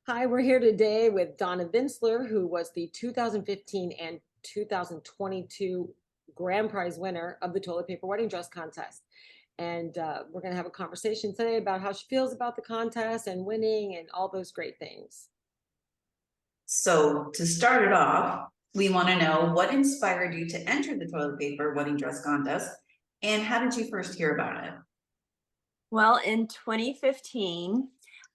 Hi, we're here today with Donna Vincler, who was the 2015 and 2022 grand prize winner of the toilet paper wedding dress contest. And we're going to have a conversation today about how she feels about the contest and winning and all those great things. So to start it off, we want to know what inspired you to enter the toilet paper wedding dress contest and how did you first hear about it? Well, in 2015,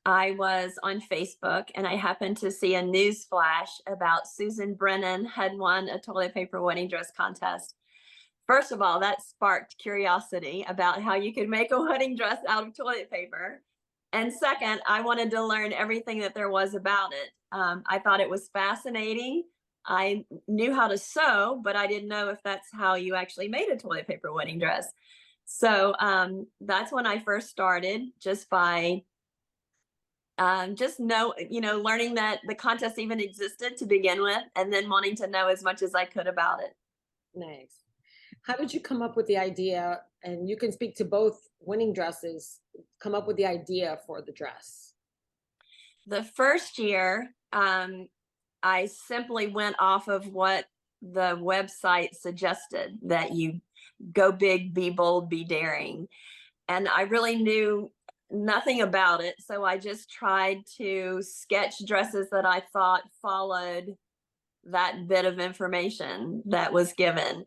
I was on Facebook and I happened to see a news flash about Susan Brennan had won a toilet paper wedding dress contest. First of all, that sparked curiosity about how you could make a wedding dress out of toilet paper. And second, I wanted to learn everything that there was about it. I thought it was fascinating. I knew how to sew, but I didn't know if that's how you actually made a toilet paper wedding dress. So that's when I first started, just by learning that the contest even existed to begin with, and then wanting to know as much as I could about it. Nice. How did you come up with the idea? And you can speak to both winning dresses, come up with the idea for the dress. The first year, I simply went off of what the website suggested, that you go big, be bold, be daring. And I really knew nothing about it. So I just tried to sketch dresses that I thought followed that bit of information that was given.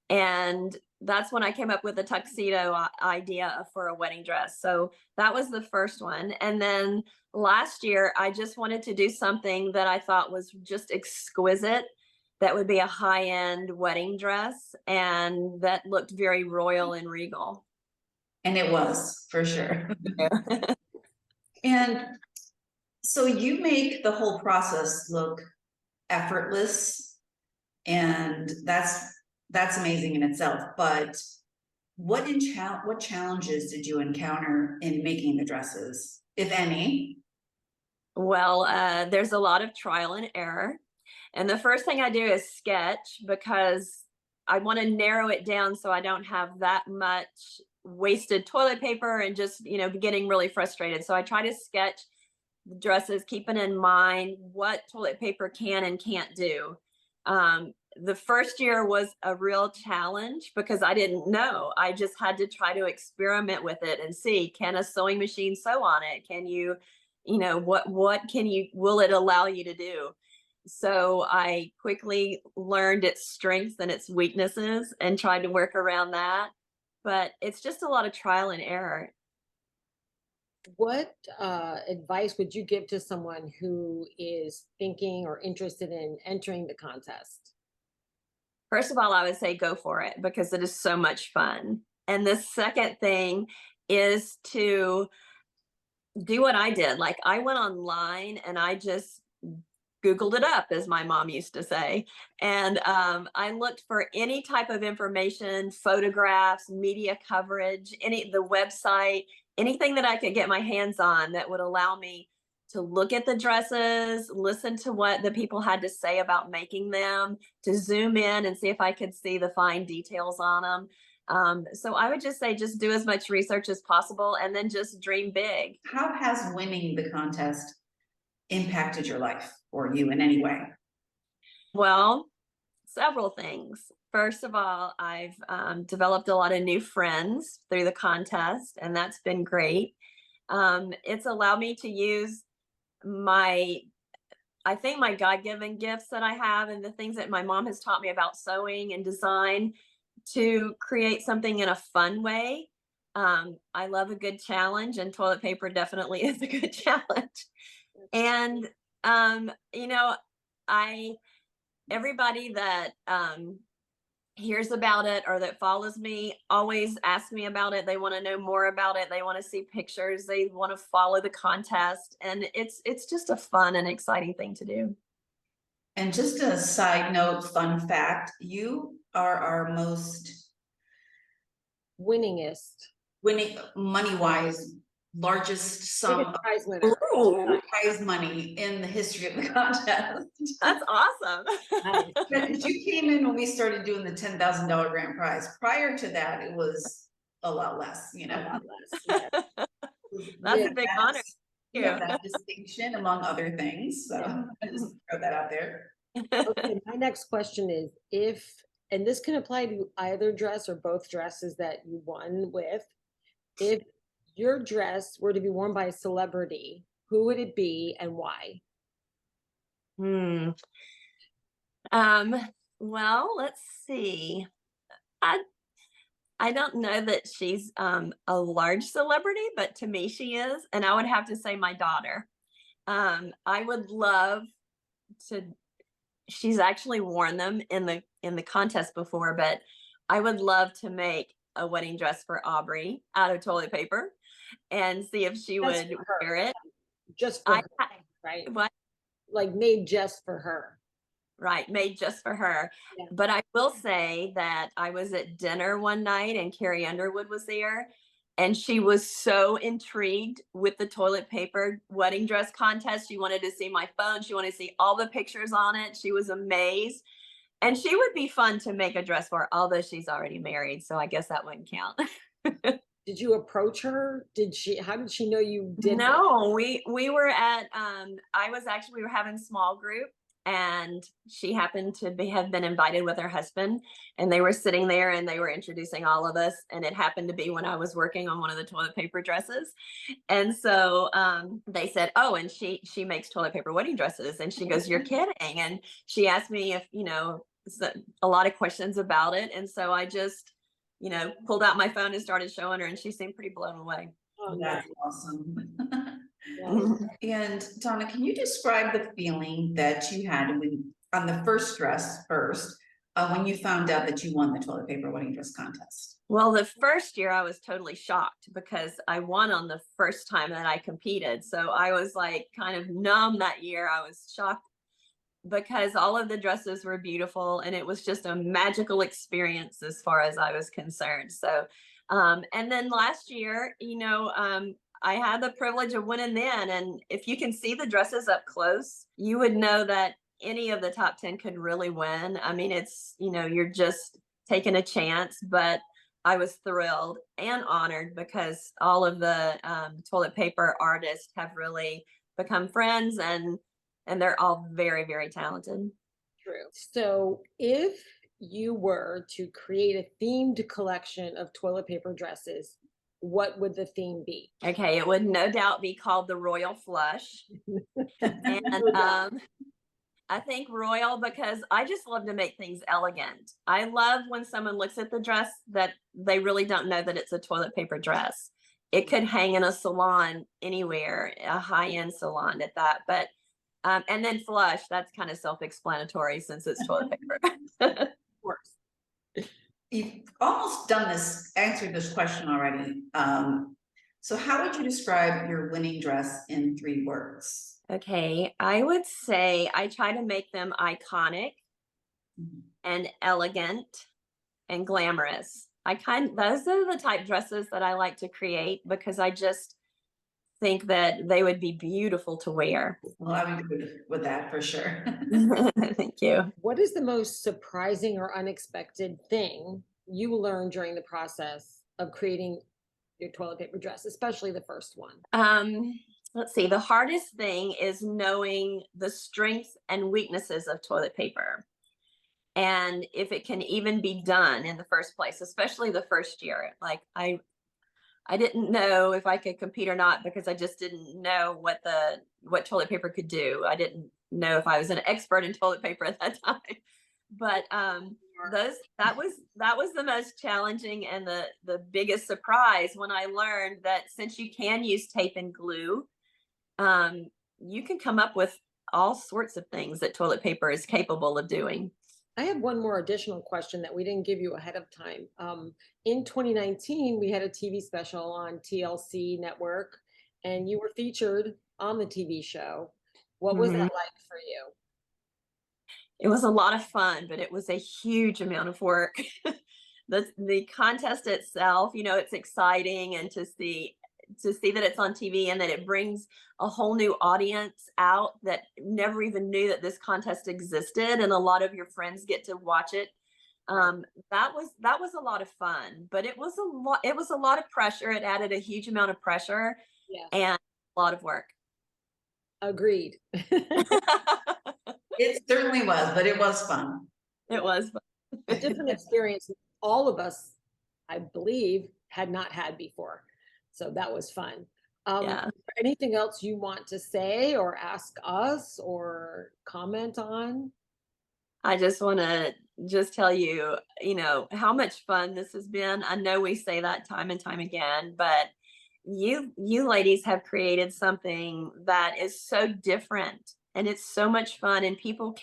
And that's when I came up with the tuxedo idea for a wedding dress. So that was the first one. And then last year, I just wanted to do something that I thought was just exquisite, that would be a high-end wedding dress and that looked very royal and regal. And it was for sure. And so you make the whole process look effortless, and that's amazing in itself. But what challenges did you encounter in making the dresses, if any? Well, there's a lot of trial and error. And the first thing I do is sketch, because I want to narrow it down so I don't have that much wasted toilet paper and just, getting really frustrated. So I try to sketch the dresses, keeping in mind what toilet paper can and can't do. The first year was a real challenge because I didn't know. I just had to try to experiment with it and see, can a sewing machine sew on it? Can you, will it allow you to do? So I quickly learned its strengths and its weaknesses and tried to work around that. But it's just a lot of trial and error. What advice would you give to someone who is thinking or interested in entering the contest? First of all, I would say go for it because it is so much fun. And the second thing is to do what I did. Like, I went online and I just Googled it up, as my mom used to say. And I looked for any type of information, photographs, media coverage, the website, anything that I could get my hands on that would allow me to look at the dresses, listen to what the people had to say about making them, to zoom in and see if I could see the fine details on them. So I would just say, just do as much research as possible and then just dream big. How has winning the contest impacted your life or you in any way? Well, several things. First of all, I've developed a lot of new friends through the contest, and that's been great. It's allowed me to use I think my God-given gifts that I have and the things that my mom has taught me about sewing and design to create something in a fun way. I love a good challenge, and toilet paper definitely is a good challenge. And I everybody that hears about it or that follows me always asks me about it. They want to know more about it. They want to see pictures. They want to follow the contest, and it's just a fun and exciting thing to do. And just a side note, fun fact, you are our most Winningest. winning money-wise, largest sum of Prize winner. prize money in the history of the contest. That's awesome. Nice. Because you came in when we started doing the $10,000 grand prize. Prior to that, it was a lot less, A lot less. That's a big honor. You have that distinction among other things, so I just throw that out there. Okay, my next question is if, and this can apply to either dress or both dresses that you won with, if your dress were to be worn by a celebrity, who would it be and why? Hmm. Well, let's see. I I don't know that she's a large celebrity, but to me she is, and I would have to say my daughter. I would love to. She's actually worn them in the contest before, but I would love to make a wedding dress for Aubrey out of toilet paper and see if she That's would for her, wear it. just for I her, right? what Like made just for her. Right, made just for her. Yeah. But I will say that I was at dinner one night and Carrie Underwood was there, and she was so intrigued with the toilet paper wedding dress contest. She wanted to see my phone. She wanted to see all the pictures on it. She was amazed. And she would be fun to make a dress for, although she's already married. So I guess that wouldn't count. Did you approach her? How did she know you did this? No, we were at I was actually we were having small group and she happened to have been invited with her husband and they were sitting there and they were introducing all of us and it happened to be when I was working on one of the toilet paper dresses. And so they said, "Oh, and she makes toilet paper wedding dresses." And she goes, "You're kidding." And she asked me if, a lot of questions about it. And so I just, pulled out my phone and started showing her and she seemed pretty blown away. Oh, That's awesome. nice. And Donna, can you describe the feeling that you had when on the first dress first, when you found out that you won the toilet paper wedding dress contest? Well, the first year I was totally shocked because I won on the first time that I competed. So I was like kind of numb that year. I was shocked because all of the dresses were beautiful and it was just a magical experience as far as I was concerned. So, and then last year, I had the privilege of winning then. And if you can see the dresses up close, you would know that any of the top 10 could really win. I mean, it's, you're just taking a chance, but I was thrilled and honored because all of the toilet paper artists have really become friends and they're all very, very talented. True. So if you were to create a themed collection of toilet paper dresses, what would the theme be? Okay, it would no doubt be called the Royal Flush. And I think royal because I just love to make things elegant. I love when someone looks at the dress that they really don't know that it's a toilet paper dress. It could hang in a salon anywhere, a high-end salon at that. But and then flush, that's kind of self-explanatory since it's toilet paper. Of course. You've almost answered this question already. So how would you describe your winning dress in 3 words? Okay, I would say I try to make them iconic and elegant and glamorous. Those are the type dresses that I like to create because I just think that they would be beautiful to wear. Well, I would agree with that for sure. Thank you. What is the most surprising or unexpected thing you learned during the process of creating your toilet paper dress, especially the first one? Let's see. The hardest thing is knowing the strengths and weaknesses of toilet paper. And if it can even be done in the first place, especially the first year. Like I didn't know if I could compete or not because I just didn't know what toilet paper could do. I didn't know if I was an expert in toilet paper at that time. But that was the most challenging and the biggest surprise when I learned that since you can use tape and glue, you can come up with all sorts of things that toilet paper is capable of doing. I have one more additional question that we didn't give you ahead of time. In 2019, we had a TV special on TLC network and you were featured on the TV show. What was that like for you? It was a lot of fun, but it was a huge amount of work. The contest itself, it's exciting and to see that it's on TV and that it brings a whole new audience out that never even knew that this contest existed and a lot of your friends get to watch it. That was a lot of fun, but it was a lot of pressure. It added a huge amount of pressure and a lot of work. Agreed. It certainly was, but it was fun. It was. A different experience all of us, I believe, had not had before. So that was fun. Yeah. Is there anything else you want to say or ask us or comment on? I just want to just tell you, how much fun this has been. I know we say that time and time again, but you ladies have created something that is so different and it's so much fun, and people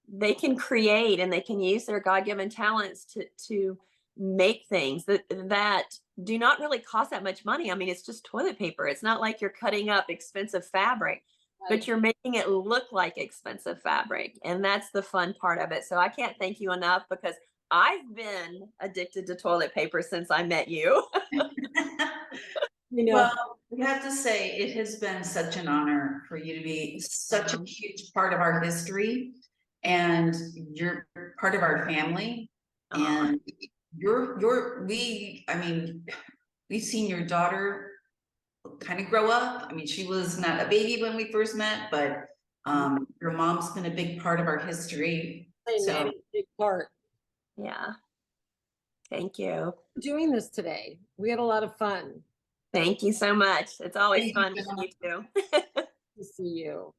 they can create and they can use their God-given talents to make things that do not really cost that much money. I mean, it's just toilet paper. It's not like you're cutting up expensive fabric, Right. but you're making it look like expensive fabric. And that's the fun part of it. So I can't thank you enough, because I've been addicted to toilet paper since I met you. You know, Well, we have to say, it has been such an honor for you to be such a huge part of our history, and you're part of our family. Aw. And I mean, we've seen your daughter kind of grow up. I mean, she was not a baby when we first met, but your mom's been a big part of our history. So big part Yeah. Thank you. doing this today. We had a lot of fun Thank you so much. It's always thank you fun so with much. you too. to see you.